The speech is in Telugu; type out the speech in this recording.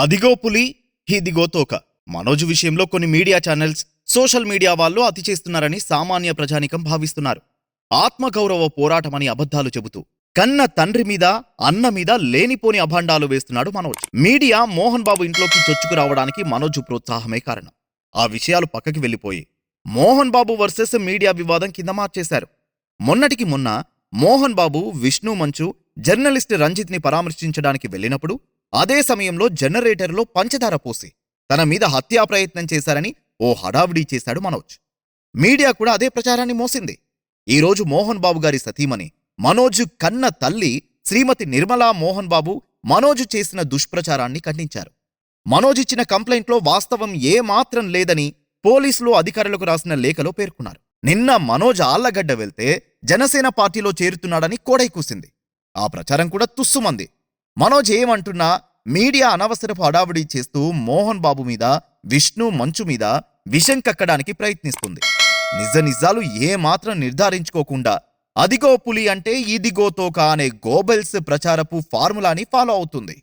అదిగో పులి, ఇదిగో తోక. మనోజ్ విషయంలో కొన్ని మీడియా ఛానల్స్, సోషల్ మీడియా వాళ్ళు అతి చేస్తున్నారని సామాన్య ప్రజానికం భావిస్తున్నారు. ఆత్మగౌరవ పోరాటమని అబద్ధాలు చెబుతూ కన్న తండ్రి మీద, అన్న మీద లేనిపోని అభాండాలు వేస్తున్నాడు మనోజ్. మీడియా మోహన్ బాబు ఇంట్లోకి చొచ్చుకు రావడానికి మనోజ్ ప్రోత్సాహమే కారణం. ఆ విషయాలు పక్కకి వెళ్లిపోయి మోహన్ బాబు వర్సెస్ మీడియా వివాదం కింద మార్చేశారు. మొన్నటికి మొన్న మోహన్ బాబు, విష్ణు మంచు జర్నలిస్ట్ రంజిత్ ని పరామర్శించడానికి వెళ్లినప్పుడు అదే సమయంలో జనరేటర్లో పంచదార పోసి తన మీద హత్యా ప్రయత్నం చేశారని ఓ హడావిడి చేశాడు మనోజ్. మీడియా కూడా అదే ప్రచారాన్ని మోసింది. ఈరోజు మోహన్ బాబు గారి సతీమణి, మనోజ్ కన్న తల్లి శ్రీమతి నిర్మలా మోహన్ బాబు మనోజ్ చేసిన దుష్ప్రచారాన్ని ఖండించారు. మనోజ్ ఇచ్చిన కంప్లైంట్లో వాస్తవం ఏమాత్రం లేదని పోలీసులు అధికారులకు రాసిన లేఖలో పేర్కొన్నారు. నిన్న మనోజ్ ఆళ్లగడ్డ వెళ్తే జనసేన పార్టీలో చేరుతున్నాడని కోడై కూసింది. ఆ ప్రచారం కూడా తుస్సుమంది. మనోజ్ ఏమంటున్నా మీడియా అనవసరపు హడావిడి చేస్తూ మోహన్ బాబు మీద, విష్ణు మంచు మీద విషం కక్కడానికి ప్రయత్నిస్తుంది. నిజాలు ఏమాత్రం నిర్ధారించుకోకుండా అదిగో పులి అంటే ఇదిగో తోక అనే గోబెల్స్ ప్రచారపు ఫార్ములాని ఫాలో అవుతుంది.